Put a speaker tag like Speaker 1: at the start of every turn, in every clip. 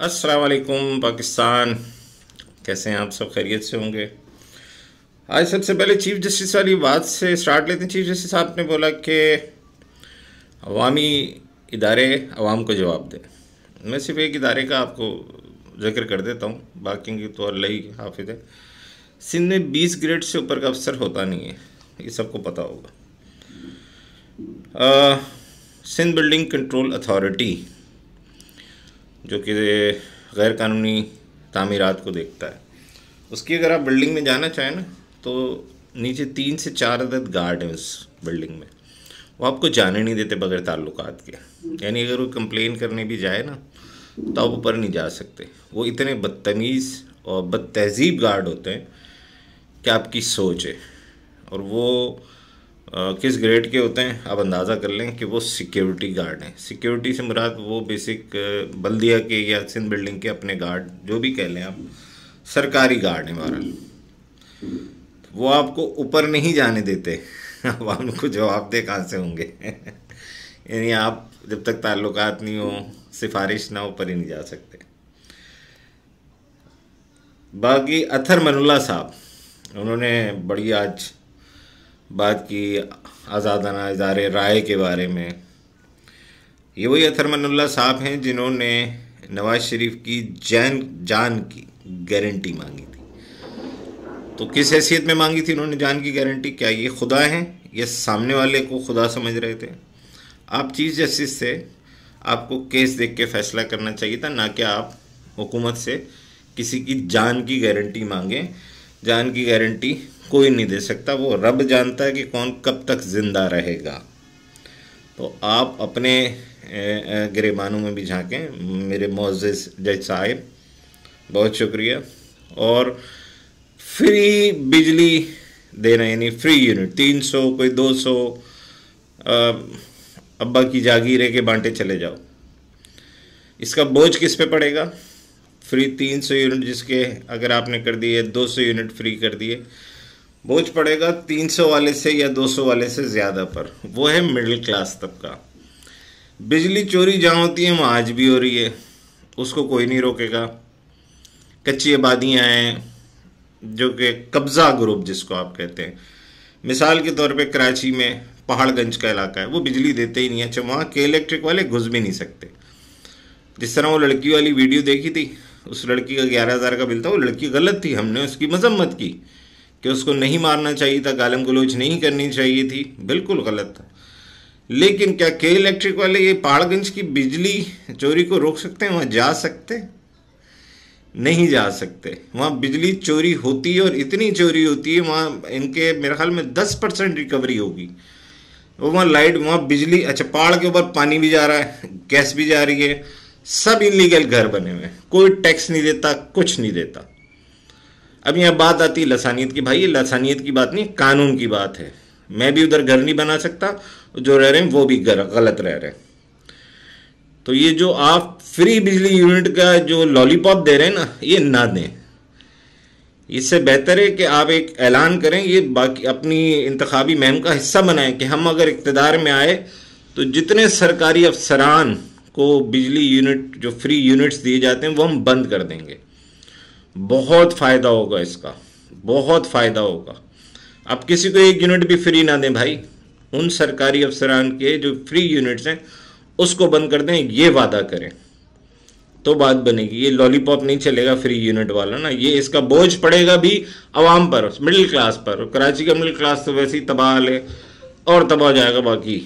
Speaker 1: अस्सलाम वालेकुम पाकिस्तान। कैसे हैं आप? सब खैरियत से होंगे। आज सबसे पहले चीफ जस्टिस वाली बात से स्टार्ट लेते हैं। चीफ जस्टिस साहब ने बोला कि अवामी इदारे अवाम को जवाब दें। मैं सिर्फ एक इदारे का आपको जिक्र कर देता हूँ, बाकी की तो अल्लाह ही हाफिज़ है। सिंध में 20 ग्रेड से ऊपर का अफसर होता नहीं है, ये सबको पता होगा। सिंध बिल्डिंग कंट्रोल अथॉरिटी जो कि गैर कानूनी तामीरात को देखता है, उसकी अगर आप बिल्डिंग में जाना चाहें ना तो नीचे 3 से 4 अदद गार्ड हैं उस बिल्डिंग में। वो आपको जाने नहीं देते बगैर ताल्लुकात के। यानी अगर वो कंप्लेन करने भी जाए ना तो आप ऊपर नहीं जा सकते। वो इतने बदतमीज़ और बदतहजीब गार्ड होते हैं कि आपकी सोच है। और वो किस ग्रेड के होते हैं आप अंदाज़ा कर लें कि वो सिक्योरिटी गार्ड हैं। सिक्योरिटी से मुराद वो बेसिक बल्दिया के या सिंध बिल्डिंग के अपने गार्ड, जो भी कह लें आप, सरकारी गार्ड हैं बहरहाल। वो आपको ऊपर नहीं जाने देते। अब उनको जवाब दे कहाँ से होंगे? यानी आप जब तक ताल्लुकात नहीं हो, सिफारिश ना, ऊपर ही नहीं जा सकते। बाकी अथर मनुल्लाह साहब, उन्होंने बड़ी आज बात की आज़ादाना इज़हारे राय के बारे में। ये वही अथर मनुल्लाह साहब हैं जिन्होंने नवाज शरीफ की जान की गारंटी मांगी थी। तो किस हैसियत में मांगी थी उन्होंने जान की गारंटी? क्या ये खुदा हैं या सामने वाले को खुदा समझ रहे थे? आप चीफ जस्टिस से आपको केस देख के फैसला करना चाहिए था, ना कि आप हुकूमत से किसी की जान की गारंटी मांगें। जान की गारंटी कोई नहीं दे सकता, वो रब जानता है कि कौन कब तक ज़िंदा रहेगा। तो आप अपने गिरेबानों में भी झांकें। मेरे मुअज़्ज़ज़ जज साहिब, बहुत शुक्रिया। और फ्री बिजली देना, यानी फ्री यूनिट 300, कोई 200, अब्बा की जागीर है कि बांटे चले जाओ। इसका बोझ किस पे पड़ेगा? फ्री 300 यूनिट जिसके अगर आपने कर दिए 200 यूनिट फ्री कर दिए, बोझ पड़ेगा 300 वाले से या 200 वाले से ज़्यादा पर। वो है मिडिल क्लास तबका। बिजली चोरी जहाँ होती है वहाँ आज भी हो रही है, उसको कोई नहीं रोकेगा। कच्ची आबादियाँ हैं जो कि कब्ज़ा ग्रुप जिसको आप कहते हैं, मिसाल के तौर पे कराची में पहाड़गंज का इलाका है, वो बिजली देते ही नहीं है। अच्छा, वहाँ के इलेक्ट्रिक वाले घुस भी नहीं सकते। जिस तरह वो लड़की वाली वीडियो देखी थी, उस लड़की का 11,000 का बिल था। वो लड़की गलत थी, हमने उसकी मजम्मत की कि उसको नहीं मारना चाहिए था, गालम गलोच नहीं करनी चाहिए थी, बिल्कुल गलत था। लेकिन क्या के इलेक्ट्रिक वाले ये पहाड़गंज की बिजली चोरी को रोक सकते हैं? वहाँ जा सकते? नहीं जा सकते। वहाँ बिजली चोरी होती है और इतनी चोरी होती है वहाँ इनके मेरे ख्याल में 10% रिकवरी होगी। वो वहाँ लाइट, वहाँ बिजली, अच्छा पहाड़ के ऊपर पानी भी जा रहा है, गैस भी जा रही है, सब इलीगल घर बने हुए हैं, कोई टैक्स नहीं देता, कुछ नहीं देता। अब यहाँ बात आती है लसानियत की। भाई ये लसानियत की बात नहीं, कानून की बात है। मैं भी उधर घर नहीं बना सकता, जो रह रहे हैं वो भी गलत रह रहे हैं। तो ये जो आप फ्री बिजली यूनिट का जो लॉलीपॉप दे रहे हैं ना, ये ना दें। इससे बेहतर है कि आप एक ऐलान करें, ये बाकी अपनी इंतखाबी मुहिम का हिस्सा बनाएं कि हम अगर इक़्तिदार में आए तो जितने सरकारी अफसरान को बिजली यूनिट जो फ्री यूनिट्स दिए जाते हैं वो हम बंद कर देंगे। बहुत फ़ायदा होगा इसका, बहुत फ़ायदा होगा। आप किसी को 1 यूनिट भी फ्री ना दें भाई। उन सरकारी अफसरान के जो फ्री यूनिट्स हैं उसको बंद कर दें, ये वादा करें तो बात बनेगी। ये लॉलीपॉप नहीं चलेगा फ्री यूनिट वाला ना। ये इसका बोझ पड़ेगा भी आवाम पर, मिडिल क्लास पर। कराची का मिडिल क्लास तो वैसे ही तबाह है और तबाह हो जाएगा। बाकी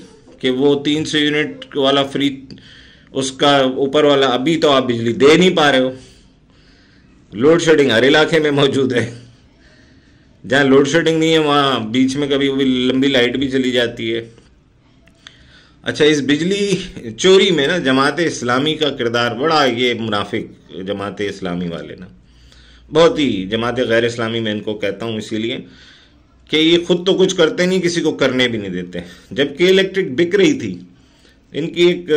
Speaker 1: कि वो 300 यूनिट वाला फ्री, उसका ऊपर वाला अभी तो आप बिजली दे नहीं पा रहे हो। लोड शेडिंग हर इलाके में मौजूद है। जहाँ लोड शेडिंग नहीं है वहाँ बीच में कभी भी लंबी लाइट भी चली जाती है। अच्छा, इस बिजली चोरी में ना जमात इस्लामी का किरदार बड़ा, ये मुनाफिक जमात इस्लामी वाले ना बहुत ही, जमात गैर इस्लामी मैं इनको कहता हूँ इसीलिए कि ये खुद तो कुछ करते नहीं, किसी को करने भी नहीं देते। जबकि इलेक्ट्रिक बिक रही थी, इनकी एक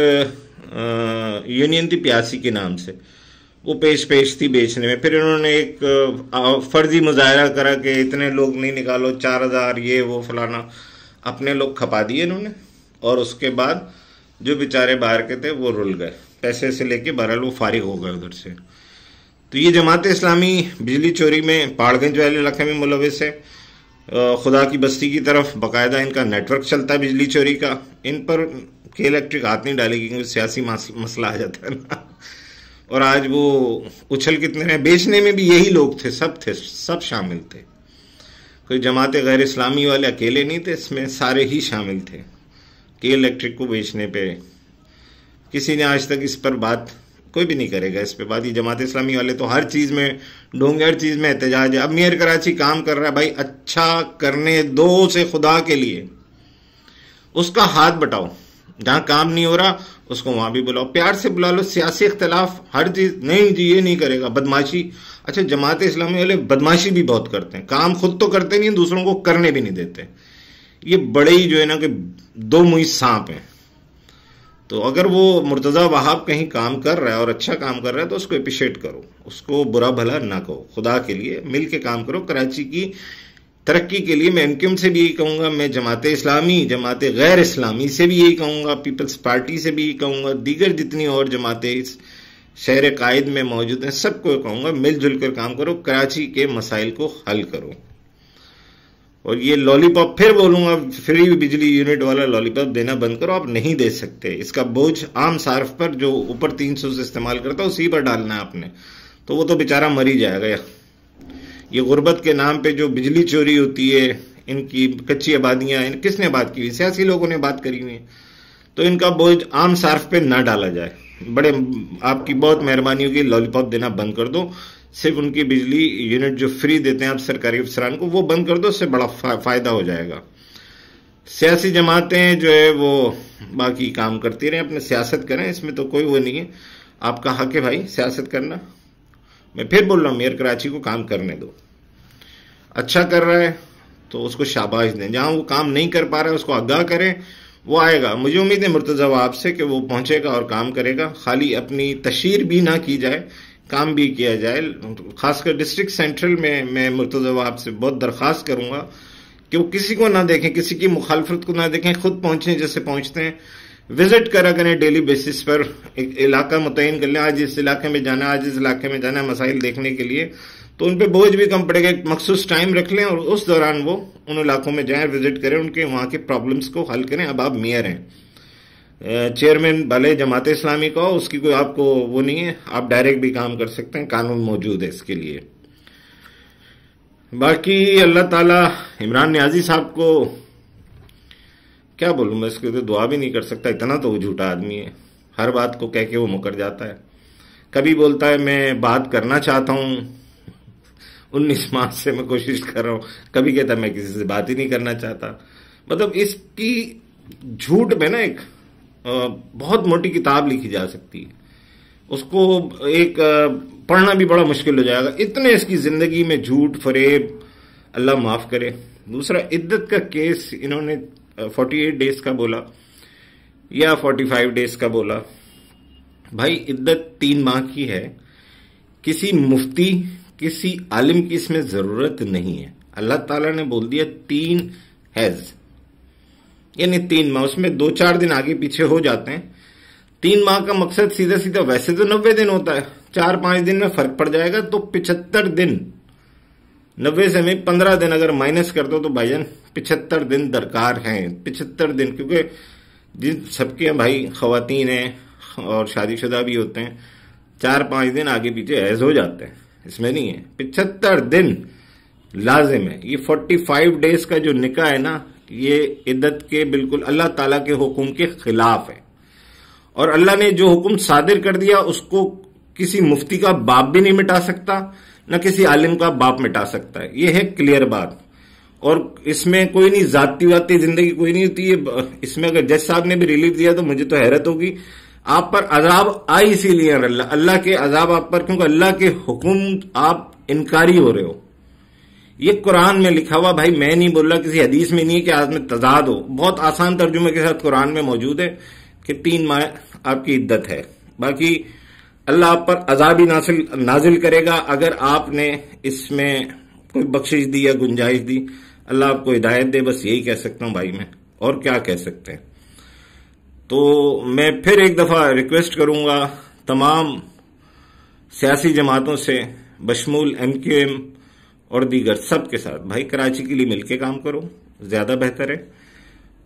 Speaker 1: यूनियन थी 82 के नाम से, वो पेश थी बेचने में। फिर इन्होंने एक फर्जी मुजाहरा करा कि इतने लोग नहीं निकालो, 4,000 ये वो फलाना, अपने लोग खपा दिए इन्होंने। और उसके बाद जो बेचारे बाहर के थे वो रुल गए। पैसे से लेके बहरहाल वो फारिग हो गए उधर से। तो ये जमात इस्लामी बिजली चोरी में पहाड़गंज वाले इलाके में मुलविस है। खुदा की बस्ती की तरफ बाकायदा इनका नेटवर्क चलता है बिजली चोरी का। इन पर के इलेक्ट्रिक हाथ नहीं डालेगी क्योंकि सियासी मसला आ जाता है ना। और आज वो उछल कितने रहे, बेचने में भी यही लोग थे, सब शामिल थे। कोई जमात गैर इस्लामी वाले अकेले नहीं थे, इसमें सारे ही शामिल थे कि इलेक्ट्रिक को बेचने पे। किसी ने आज तक इस पर बात, कोई भी नहीं करेगा इस पे बात। ये जमात इस्लामी वाले तो हर चीज़ में ढोंगे, हर चीज़ में एहतजाज है। अब मेयर कराची काम कर रहा है, भाई अच्छा करने दो से खुदा के लिए, उसका हाथ बटाओ। जहाँ काम नहीं हो रहा उसको वहाँ भी बुलाओ, प्यार से बुला लो। सियासी इख्तलाफ हर चीज़ नहीं जी, ये नहीं करेगा, बदमाशी। अच्छा, जमात इस्लामी वाले बदमाशी भी बहुत करते हैं, काम खुद तो करते नहीं, दूसरों को करने भी नहीं देते। ये बड़े ही जो है ना कि दो मुई सांप हैं। तो अगर वो मुर्तज़ा वहाब कहीं काम कर रहा है और अच्छा काम कर रहा है तो उसको अप्रिशिएट करो, उसको बुरा भला ना कहो। खुदा के लिए मिल के काम करो कराची की तरक्की के लिए। मैं एमक्यूएम से भी यही कहूँगा, मैं जमात इस्लामी, जमात गैर इस्लामी से भी यही कहूँगा, पीपल्स पार्टी से भी यही कहूँगा, दीगर जितनी और जमातें इस शहर कायद में मौजूद हैं सबको कहूँगा, मिलजुल कर काम करो, कराची के मसाइल को हल करो। और ये लॉलीपॉप, फिर बोलूंगा, फ्री बिजली यूनिट वाला लॉलीपॉप देना बंद करो। आप नहीं दे सकते, इसका बोझ आम सार्फ पर जो ऊपर 300 से इस्तेमाल करता है उसी पर डालना है आपने, तो वो तो बेचारा मर ही जाएगा। ये गुर्बत के नाम पे जो बिजली चोरी होती है, इनकी कच्ची आबादियां, किसने बात की हुई? सियासी लोगों ने बात करी हुई है। तो इनका बोझ आम सार्फ पे ना डाला जाए। बड़े आपकी बहुत मेहरबानी होगी, लॉलीपॉप देना बंद कर दो। सिर्फ उनकी बिजली यूनिट जो फ्री देते हैं आप सरकारी अफसरान को, वो बंद कर दो, उससे बड़ा फायदा हो जाएगा। सियासी जमातें जो है वो बाकी काम करती रहें, अपने सियासत करें, इसमें तो कोई वो नहीं है। आपका हक है भाई सियासत करना। मैं फिर बोल रहा हूँ, मेयर कराची को काम करने दो। अच्छा कर रहा है तो उसको शाबाश दें, जहां वो काम नहीं कर पा रहा है उसको आगाह करें, वो आएगा। मुझे उम्मीद है मुर्तज़ा वहाब से कि वो पहुंचेगा और काम करेगा। खाली अपनी तशहीर भी ना की जाए, काम भी किया जाए। खासकर डिस्ट्रिक्ट सेंट्रल में मैं मुर्तज़ा वहाब से बहुत दरख्वास्त करूंगा कि वो किसी को ना देखें, किसी की मुखालफत को ना देखें, खुद पहुंचें जैसे पहुंचते हैं। विजिट करा करें डेली बेसिस पर, एक इलाका मुतय्यन कर लें, आज इस इलाके में जाना, आज इस इलाके में जाना, मसाइल देखने के लिए, तो उन पर बोझ भी कम पड़ेगा। एक मखसूस टाइम रख लें और उस दौरान वो उन इलाकों में जाएं, विजिट करें, उनके वहाँ के प्रॉब्लम्स को हल करें। अब आप मेयर हैं, चेयरमैन भले जमात इस्लामी का हो, उसकी कोई आपको वो नहीं है, आप डायरेक्ट भी काम कर सकते हैं, कानून मौजूद है इसके लिए। बाकी अल्लाह ताला इमरान नियाजी साहब को क्या बोलूं मैं, इसके तो दुआ भी नहीं कर सकता, इतना तो वो झूठा आदमी है। हर बात को कह के वो मुकर जाता है। कभी बोलता है मैं बात करना चाहता हूं, 19 मार्च से मैं कोशिश कर रहा हूं, कभी कहता है मैं किसी से बात ही नहीं करना चाहता। मतलब इसकी झूठ में ना एक बहुत मोटी किताब लिखी जा सकती है, उसको एक पढ़ना भी बड़ा मुश्किल हो जाएगा, इतने इसकी जिंदगी में झूठ फरेब, अल्लाह माफ करे। दूसरा, इद्दत का केस इन्होंने 48 डेज का बोला या 45 डेज का बोला। भाई इद्दत 3 माह की है, किसी मुफ्ती किसी आलिम की इसमें जरूरत नहीं है। अल्लाह ताला ने बोल दिया 3 हैज, यानी 3 माह, उसमें 2-4 दिन आगे पीछे हो जाते हैं। 3 माह का मकसद सीधा सीधा वैसे तो 90 दिन होता है, 4-5 दिन में फर्क पड़ जाएगा, तो 75 दिन, 90 से में 15 दिन अगर माइनस कर दो तो भाईजान 75 दिन दरकार हैं। 75 दिन, क्योंकि जिन सबके भाई खवातीन हैं और शादीशुदा भी होते हैं, 4-5 दिन आगे पीछे ऐज हो जाते हैं, इसमें नहीं है। 75 दिन लाजिम है। ये 45 डेज का जो निकाह है ना, ये इद्दत के बिल्कुल अल्लाह ताला के हुक्म के खिलाफ है। और अल्लाह ने जो हुक्म सादिर कर दिया उसको किसी मुफ्ती का बाप भी नहीं मिटा सकता, न किसी आलिम का बाप मिटा सकता है। ये है क्लियर बात। और इसमें कोई नहीं, जाती वाती जिंदगी कोई नहीं होती है इसमें। अगर जज साहब ने भी रिलीफ दिया तो मुझे तो हैरत होगी। आप पर अजाब आई इसीलिए अल्लाह के अजाब आप पर, क्योंकि अल्लाह के हुक्म आप इनकारी हो रहे हो। ये कुरान में लिखा हुआ, भाई मैं नहीं बोल रहा, किसी हदीस में नहीं है कि आज में तजाद हो। बहुत आसान तर्जुमे के साथ कुरान में मौजूद है कि 3 माह आपकी इद्दत है। बाकी अल्लाह आप पर अजाब ही नाजिल करेगा अगर आपने इसमें कोई बख्शिश दी या गुंजाइश दी। अल्लाह आपको हिदायत दे, बस यही कह सकता हूं भाई मैं, और क्या कह सकते हैं। तो मैं फिर एक दफा रिक्वेस्ट करूंगा तमाम सियासी जमातों से बशमूल MQM और दीगर सब के साथ, भाई कराची के लिए मिलके काम करो, ज्यादा बेहतर है।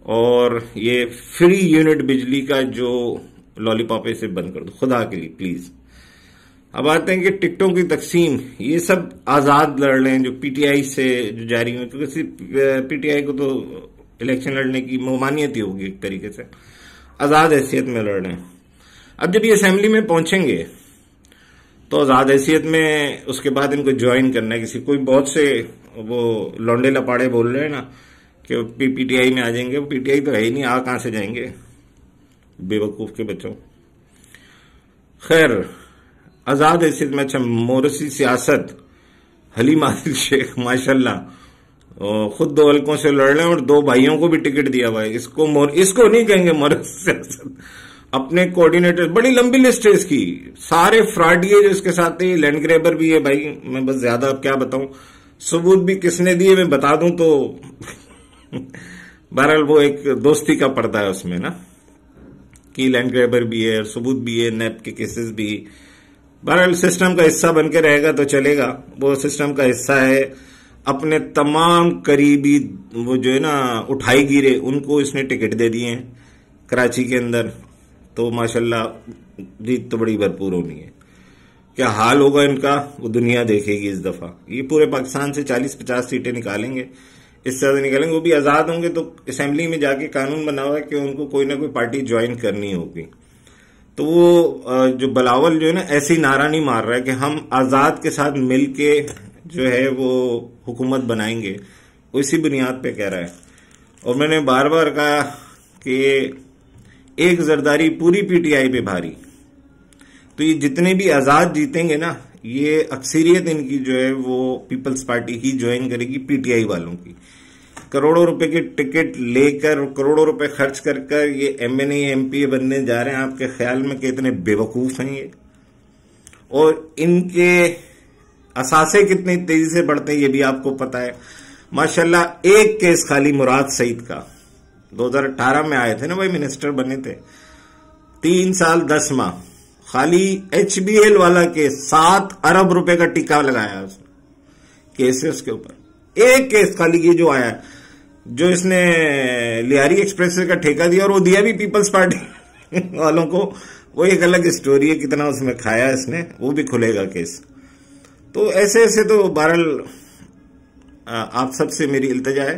Speaker 1: और ये फ्री यूनिट बिजली का जो लॉलीपॉप है इसे बंद कर दो खुदा के लिए प्लीज। अब आते हैं कि टिकटों की तकसीम, ये सब आजाद लड़ रहे हैं जो PTI से जो जारी हुए, क्योंकि PTI को तो इलेक्शन लड़ने की ममानियत ही होगी एक तरीके से, आजाद हैसियत में लड़ रहे हैं। अब जब ये असेंबली में पहुंचेंगे तो आजाद हैसियत में उसके बाद इनको ज्वाइन करना है किसी, कोई बहुत से वो लौंडे लपाड़े बोल रहे हैं ना कि PTI में आ जाएंगे, वो PTI तो है ही नहीं, आ कहां से जाएंगे बेवकूफ के बच्चों। खैर आजाद हैसियत में अच्छा मोरसी सियासत हलीम आदिल शेख माशाल्लाह खुद 2 हल्कों से लड़ रहे हैं और 2 भाइयों को भी टिकट दिया हुआ है। इसको नहीं कहेंगे मोरसी सियासत, अपने कोऑर्डिनेटर, बड़ी लंबी लिस्ट है इसकी, सारे फ्रॉडिये जो इसके साथ थे, लैंड ग्रैबर भी है भाई, मैं बस ज्यादा अब क्या बताऊं, सबूत भी किसने दिए मैं बता दूं तो बहरहाल वो एक दोस्ती का पर्दा है उसमें ना, कि लैंड ग्रैबर भी है, सबूत भी है, नैप के केसेस भी। बहरहाल सिस्टम का हिस्सा बनकर रहेगा तो चलेगा, वो सिस्टम का हिस्सा है। अपने तमाम करीबी वो जो है ना उठाई गिरे उनको इसने टिकट दे दिए हैं कराची के अंदर, तो माशाल्लाह जीत तो बड़ी भरपूर होनी है। क्या हाल होगा इनका वो दुनिया देखेगी इस दफा। ये पूरे पाकिस्तान से 40-50 सीटें निकालेंगे, इससे ज्यादा निकालेंगे, वो भी आजाद होंगे। तो असेंबली में जाके कानून बना हुआ है कि उनको कोई ना कोई पार्टी ज्वाइन करनी होगी। तो वो जो बिलावल जो है ना ऐसी नारा नहीं मार रहा है कि हम आजाद के साथ मिलके जो है वो हुकूमत बनाएंगे, वो इसी बुनियाद पे कह रहा है। और मैंने बार बार कहा कि एक जरदारी पूरी PTI पे भारी, तो ये जितने भी आजाद जीतेंगे ना, ये अक्सरियत इनकी जो है वो पीपल्स पार्टी ही ज्वाइन करेगी PTI वालों की। करोड़ों रुपए की टिकट लेकर, करोड़ों रुपए खर्च कर कर ये MNA MPA बनने जा रहे हैं। आपके ख्याल में कितने बेवकूफ हैं ये, और इनके असासे कितनी तेजी से बढ़ते हैं ये भी आपको पता है। माशाल्लाह एक केस खाली मुराद सईद का 2018 में आए थे ना भाई, मिनिस्टर बने थे, 3 साल 10 माह, खाली HBL वाला केस 7 अरब रुपए का टिक्का लगाया उसने, केस है उसके ऊपर। एक केस खाली ये जो आया, जो इसने लियारी एक्सप्रेस का ठेका दिया, और वो दिया भी पीपल्स पार्टी वालों को, वो एक अलग स्टोरी है, कितना उसमें खाया इसने, वो भी खुलेगा केस। तो ऐसे ऐसे तो बहरहाल आप सबसे मेरी इल्तिजा है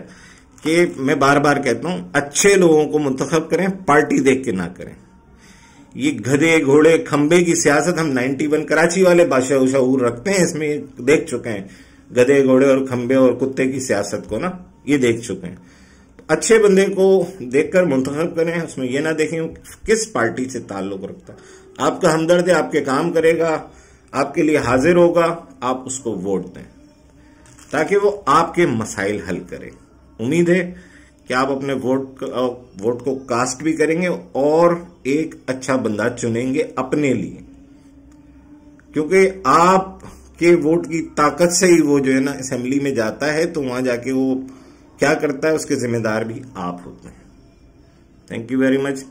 Speaker 1: कि मैं बार बार कहता हूं अच्छे लोगों को मुंतखब करें, पार्टी देख के ना करें। ये गधे घोड़े खंबे की सियासत हम 91 कराची वाले बादशाह शऊर रखते हैं, इसमें देख चुके हैं गधे घोड़े और खंबे और कुत्ते की सियासत को ना, ये देख चुके हैं। तो अच्छे बंदे को देखकर मुंतखब करें, उसमें ये ना देखें किस पार्टी से ताल्लुक रखता है। आपका हमदर्द है, आपके काम करेगा, आपके लिए हाजिर होगा, आप उसको वोट दें ताकि वो आपके मसाइल हल करे। उम्मीद है कि आप अपने वोट को कास्ट भी करेंगे और एक अच्छा बंदा चुनेंगे अपने लिए, क्योंकि आपके वोट की ताकत से ही वो जो है ना असेंबली में जाता है, तो वहां जाके वो क्या करता है उसके जिम्मेदार भी आप होते हैं। Thank you very much.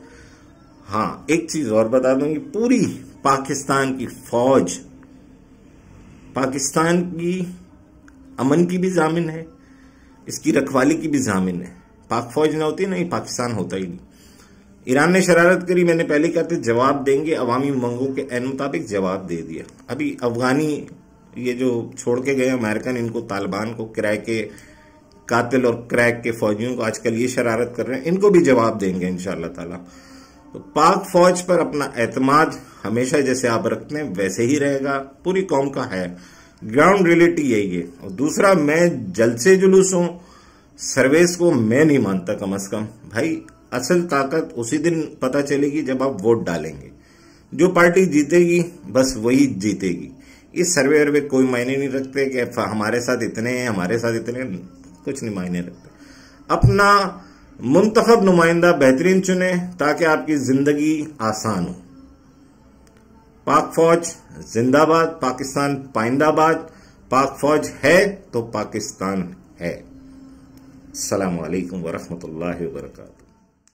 Speaker 1: हाँ, एक चीज और बता दूंगी, पूरी पाकिस्तान की फौज पाकिस्तान की अमन की भी जामिन है, इसकी रखवाली की भी जामिन है। पाक फौज ना होती नहीं, पाकिस्तान होता ही नहीं। ईरान ने शरारत करी, मैंने पहले कहा था जवाब देंगे, अवामी मंगों के एन मुताबिक जवाब दे दिया। अभी अफगानी ये जो छोड़ के गए अमेरिकन, इनको तालिबान को, किराए के कातिल और क्रैक के फौजियों को आजकल ये शरारत कर रहे हैं, इनको भी जवाब देंगे इंशाअल्लाह ताला। तो पाक फौज पर अपना एतमाद हमेशा जैसे आप रखते हैं वैसे ही रहेगा, पूरी कौम का है, ग्राउंड रियलिटी यही है। और दूसरा, मैं जलसे जुलूसों सर्वेस को मैं नहीं मानता, कम से कम भाई असल ताकत उसी दिन पता चलेगी जब आप वोट डालेंगे। जो पार्टी जीतेगी बस वही जीतेगी। ये सर्वे वर्वे कोई मायने नहीं रखते कि हमारे साथ इतने हैं, हमारे साथ इतने, कुछ नहीं मायने रखते। अपना मुंतखब नुमाइंदा बेहतरीन चुने ताकि आपकी जिंदगी आसान हो। पाक फौज जिंदाबाद, पाकिस्तान पाइंदाबाद। पाक फौज है तो पाकिस्तान है। अस्सलामु अलैकुम वरहमतुल्लाहि वबरकातुहू।